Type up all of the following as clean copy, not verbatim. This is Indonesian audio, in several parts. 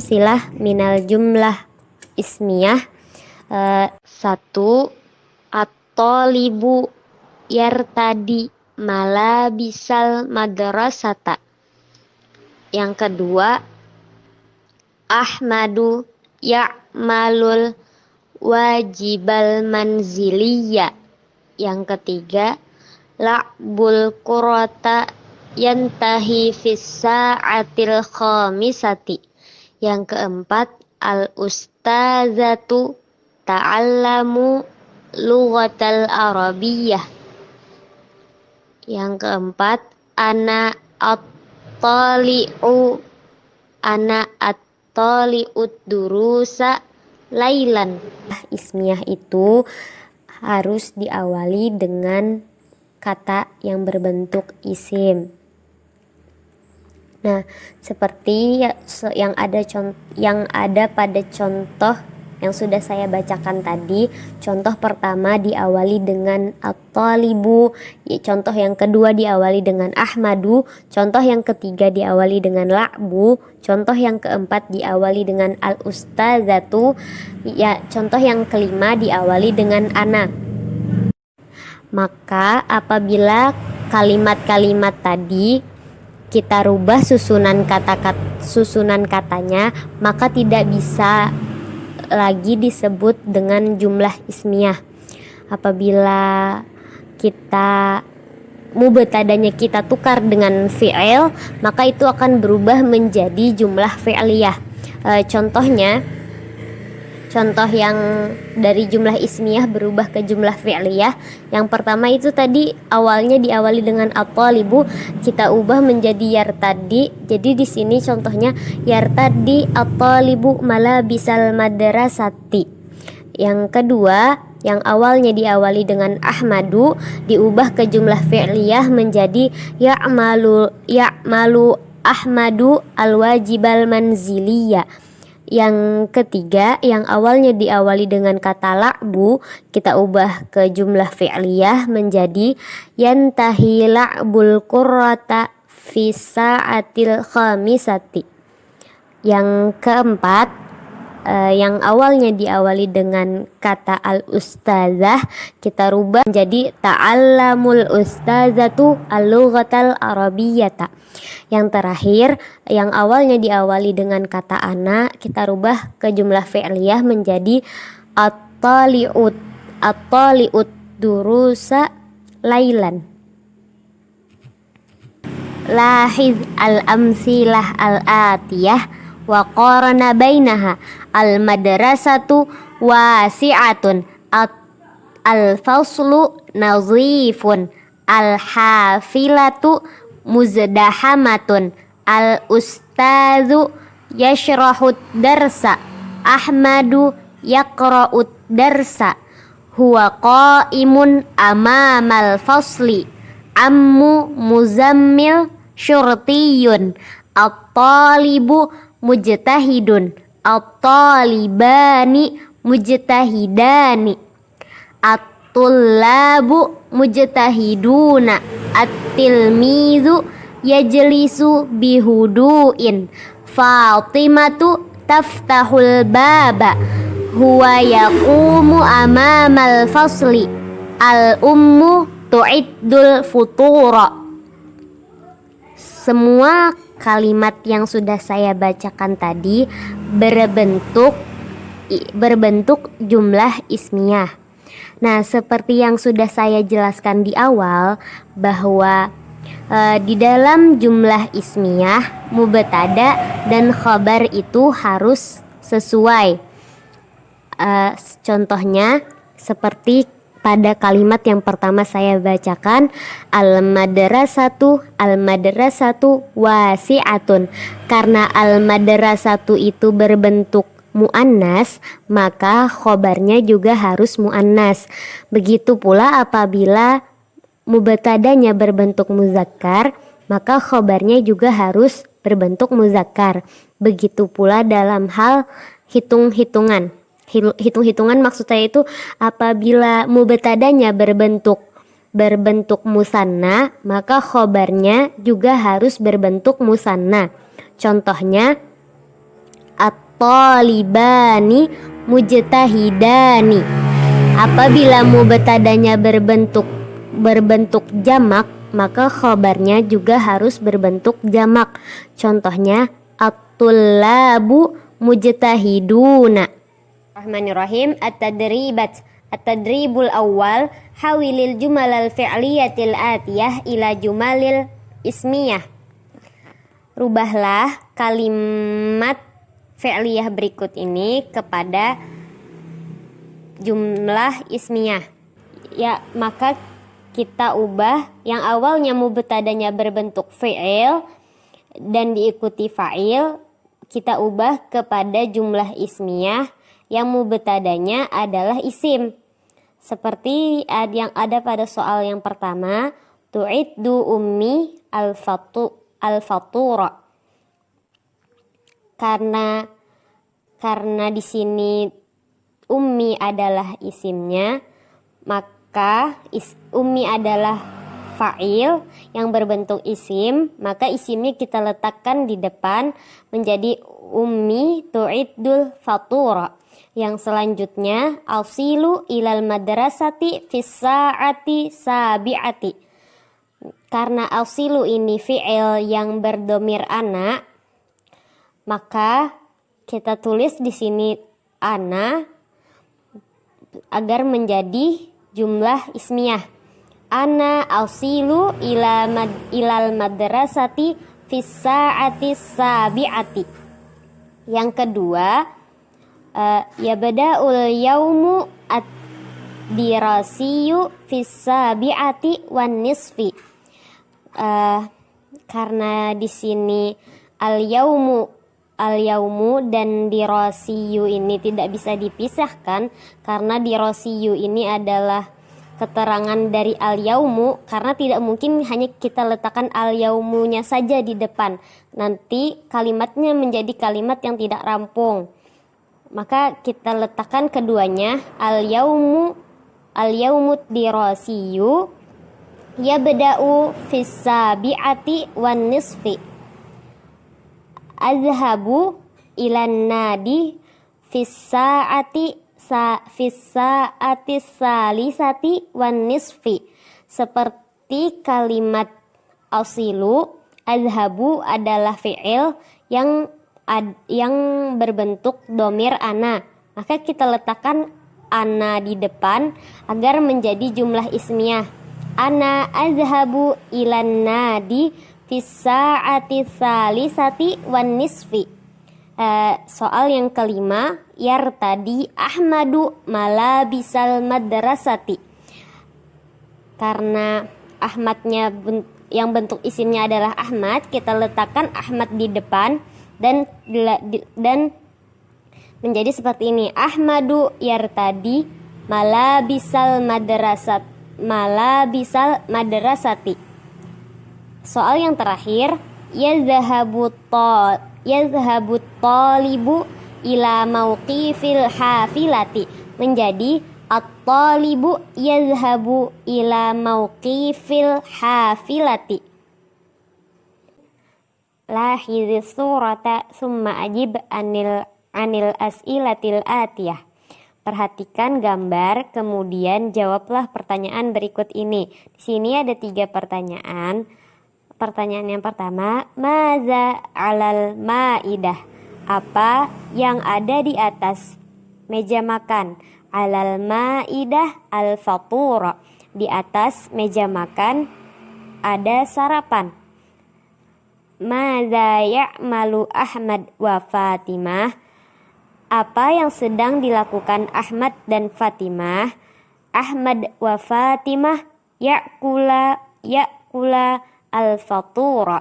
amsilah minal jumlah ismiyah. Satu, at-talibu yartadi malabisal madrasata. Yang kedua, Ahmadu ya'malul wajibal manziliya. Yang ketiga, la'bul qurata yantahi fis sa'atil khamisati. Yang keempat, al-ustazatu ta'allamu lughatal arabiyyah. Yang keempat, ana at-tali'ud durusa lailan. Ismiyah itu harus diawali dengan kata yang berbentuk isim. Nah, seperti yang ada pada contoh yang sudah saya bacakan tadi. Contoh pertama diawali dengan at-talibu, contoh yang kedua diawali dengan ahmadu, contoh yang ketiga diawali dengan la'bu, contoh yang keempat diawali dengan al-ustazatu, ya, contoh yang kelima diawali dengan ana. Maka apabila kalimat-kalimat tadi kita rubah susunan katanya, maka tidak bisa lagi disebut dengan jumlah ismiyah. Apabila kita mubtadanya kita tukar dengan fi'il, maka itu akan berubah menjadi jumlah fi'liyah. Contoh yang dari jumlah ismiyah berubah ke jumlah fi'liyah. Yang pertama itu tadi awalnya diawali dengan at-talibu, kita ubah menjadi yartadi. Jadi di sini contohnya yartadi at-talibu malabisal madrasati. Yang kedua, yang awalnya diawali dengan ahmadu diubah ke jumlah fi'liyah menjadi ya'malu ahmadu al-wajibal manziliyah. Yang ketiga, yang awalnya diawali dengan kata la'bu, kita ubah ke jumlah fi'liyah menjadi yantahi la'bul qurrata fi sa'atil khamisati. Yang keempat, yang awalnya diawali dengan kata al-ustazah, kita rubah menjadi ta'allamul ustazatu al-lughatal arabiyyata. Yang terakhir, yang awalnya diawali dengan kata ana, kita rubah ke jumlah fi'liyah menjadi at-tali'ud durusa lailan. Lahiz al-amsilah al-atiyah wa qarana bainaha al-madrasatu wasi'atun al-faslu nazifun al-hafilatu muzdahamatun al-ustadzu yashrahud darsa ahmadu yaqra'ud darsa huwa qa'imun amamal fasli ammu muzammil syurtiyun at-talibu mujtahidun at-talibani mujtahidani at-tullabu mujtahiduna at-tilmizu yajlisu bihudu'in Fatimatu taftahul baba huwa yaqumu amamal fasli al-ummu tu'iddul futura. Semua kalimat yang sudah saya bacakan tadi berbentuk jumlah ismiyah. Nah, seperti yang sudah saya jelaskan di awal bahwa di dalam jumlah ismiyah mubtada dan khabar itu harus sesuai. Contohnya seperti pada kalimat yang pertama saya bacakan, al-madrasatu wasi'atun. Karena al-madrasatu itu berbentuk muannas, maka khobarnya juga harus muannas. Begitu pula apabila mubtadanya berbentuk muzakkar, maka khobarnya juga harus berbentuk muzakkar. Begitu pula dalam hal hitung-hitungan. Hitung-hitungan maksud saya itu apabila mubtadanya berbentuk musanna, maka khobarnya juga harus berbentuk musanna. Contohnya at-talibani mujtahidani. Apabila mubtadanya berbentuk jamak, maka khabarnya juga harus berbentuk jamak. Contohnya at-tullabu mujtahiduna. Bismillahirrahmanirrahim. At-tadribul awal, hawilil jumalal fi'liyatil atiyah ila jumalil ismiyah. Rubahlah kalimat fi'liyah berikut ini kepada jumlah ismiyah. Ya, maka kita ubah yang awalnya mubtadanya berbentuk fi'il dan diikuti fa'il, kita ubah kepada jumlah ismiyah yang mubtadanya adalah isim. Seperti yang ada pada soal yang pertama, tu'iddu ummi al-fatura. Karena di sini ummi adalah isimnya, maka ummi adalah fa'il yang berbentuk isim, maka isimnya kita letakkan di depan menjadi ummi tu'iddul fatura. Yang selanjutnya, ausilu ilal madrasati fis sa'ati sabi'ati. Karena ausilu ini fi'il yang berdomir ana, maka kita tulis di sini ana agar menjadi jumlah ismiyah. Ana ausilu ilal madrasati fis sa'ati sabi'ati. Yang kedua, yabda'ul yaumu ad-dirasiyu fis sabi'ati wan nisfi. Karena di sini al-yaumu dan dirasiyu ini tidak bisa dipisahkan, karena dirasiyu ini adalah keterangan dari al-yaumu, karena tidak mungkin hanya kita letakkan al-yaumunya saja di depan, nanti kalimatnya menjadi kalimat yang tidak rampung. Maka kita letakkan keduanya, al-yaumut dirasiyu yabda'u fis sabi'ati wan nisfi. Azhabu ilan nadi fis sa'ati salisati wan nisfi. Seperti kalimat ausilu, azhabu adalah fi'il yang berbentuk domir ana, maka kita letakkan ana di depan agar menjadi jumlah ismiyah. Ana azhabu ilan nadi fis sa'ati salisati wan nisfi. Soal yang kelima, yartadi Ahmadu malabisal madrasati. Karena Ahmadnya yang bentuk isimnya adalah Ahmad, kita letakkan Ahmad di depan dan menjadi seperti ini. Ahmadu yartadi malabisal madrasati. Soal yang terakhir, yazhabu talibu ila mauqifil hafilati. Menjadi at-talibu yazhabu ila mauqifil hafilati. Lahidhi surata summa ajib anil as'ilatil atiyah. Perhatikan gambar, kemudian jawablah pertanyaan berikut ini. Di sini ada 3 pertanyaan. Pertanyaan yang pertama, maza alal ma'idah? Apa yang ada di atas meja makan? Alal ma'idah al-fatura. Di atas meja makan ada sarapan. Maza ya'malu Ahmad wa Fatimah? Apa yang sedang dilakukan Ahmad dan Fatimah? Ahmad wa Fatimah ya'kula al-fatura.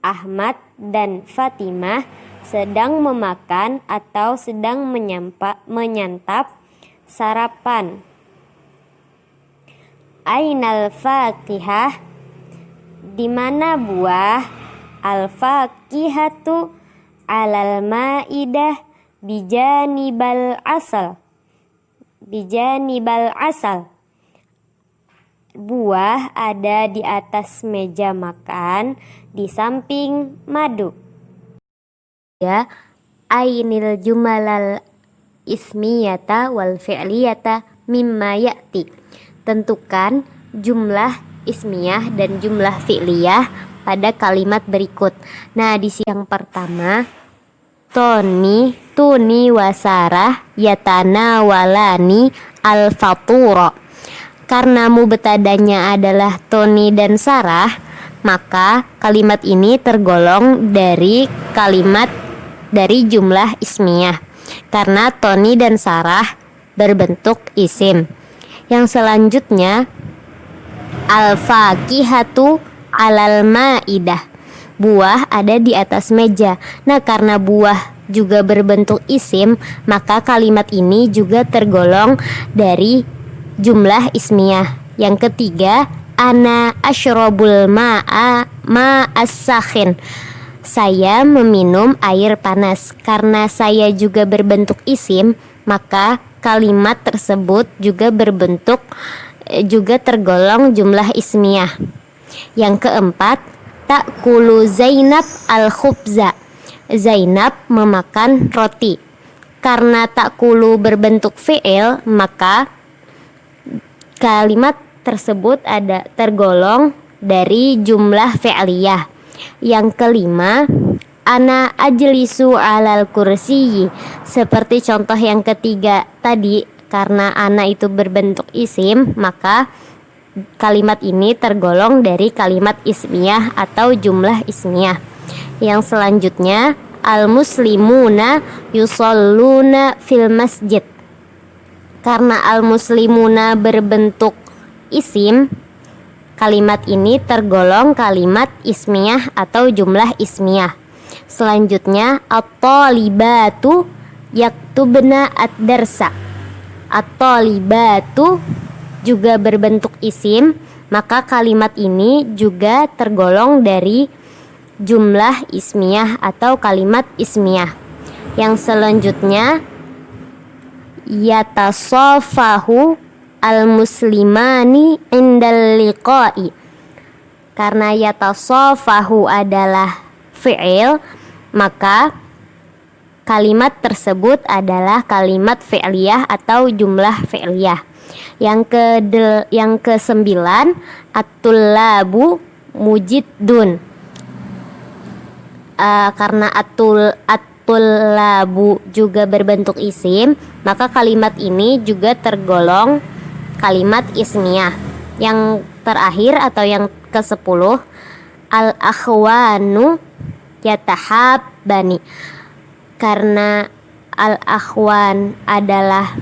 Ahmad dan Fatimah sedang memakan atau sedang menyantap sarapan. Ainal faqihah? Di mana buah? Al-faqihatu alal ma'idah bijanibal asal. Buah ada di atas meja makan di samping madu. Ya, ainil jumalal ismiyata wal fi'liyata mimma ya'ti. Tentukan jumlah ismiyah dan jumlah fi'liyah pada kalimat berikut. Nah, di yang pertama, tuni wasarah yatana walani al-fatura. Karena mubtadanya adalah Toni dan Sarah, maka kalimat ini tergolong dari jumlah ismiyah karena Toni dan Sarah berbentuk isim. Yang selanjutnya, al-fakihatu alal ma'idah. Buah ada di atas meja. Nah, karena buah juga berbentuk isim, maka kalimat ini juga tergolong dari jumlah ismiyah. Yang ketiga, ana asyrabul ma'as-sakhin. Saya meminum air panas. Karena saya juga berbentuk isim, maka kalimat tersebut juga tergolong jumlah ismiyah. Yang keempat, ta'kulu Zainab al-khubza. Zainab memakan roti. Karena ta'kulu berbentuk fi'il, maka kalimat tersebut tergolong dari jumlah fi'liyah. Yang kelima, ana ajlisu alal kursiyi. Seperti contoh yang ketiga tadi, karena ana itu berbentuk isim, maka kalimat ini tergolong dari kalimat ismiyah atau jumlah ismiyah. Yang selanjutnya, al muslimuna yusalluna fil masjid. Karena al-muslimuna berbentuk isim, kalimat ini tergolong kalimat ismiyah atau jumlah ismiyah. Selanjutnya, at-talibatu yaktubna ad-darsa. At-talibatu juga berbentuk isim, maka kalimat ini juga tergolong dari jumlah ismiyah atau kalimat ismiyah. Yang selanjutnya, yatasofahu al-muslimani indal liqa'i. Karena yatasofahu adalah fi'il, maka kalimat tersebut adalah kalimat fi'liyah atau jumlah fi'liyah. Yang kesembilan, at-tullabu mujiddun. Karena at-tullabu juga berbentuk isim, maka kalimat ini juga tergolong kalimat ismiyah. Yang terakhir atau yang ke-10, al-akhwanu yatahabbani. Karena al-akhwan adalah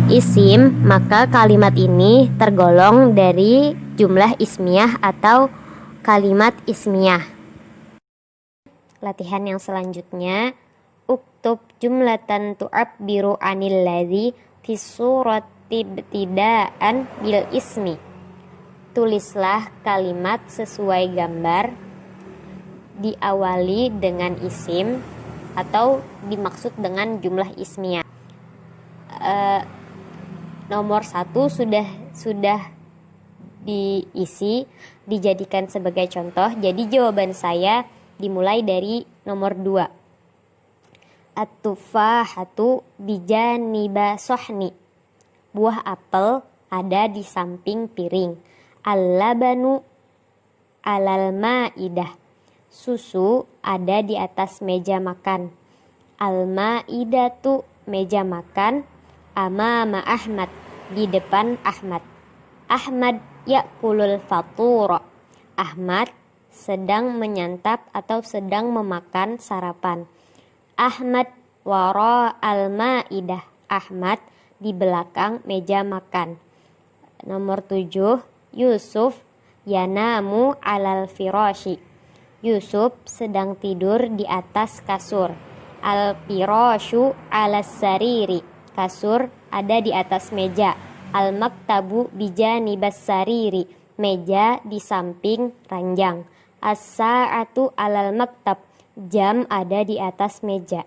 isim, maka kalimat ini tergolong dari jumlah ismiyah atau kalimat ismiyah. Latihan yang selanjutnya, uktub jumlatan tu'abbiru anil ladzi fi surati ibtida'an bil ismi. Tulislah kalimat sesuai gambar diawali dengan isim atau dimaksud dengan jumlah ismiyah. Nomor 1 sudah diisi, dijadikan sebagai contoh. Jadi jawaban saya dimulai dari nomor 2. At-tufahatu bijaniba sohni. Buah apel ada di samping piring. Al-labanu alal ma'idah. Susu ada di atas meja makan. Al-ma'idatu meja makan. Amama Ahmad, di depan Ahmad. Ahmad ya'kulul fatura. Ahmad sedang menyantap atau sedang memakan sarapan. Ahmad wara al-ma'idah. Ahmad di belakang meja makan. Nomor 7, Yusuf yanamu alal firashi. Yusuf sedang tidur di atas kasur. Al-firashu alas sariri. Kasur ada di atas meja. Al-maktabu bijanibas sariri. Meja di samping ranjang. As-sa'atu alal maktab. Jam ada di atas meja.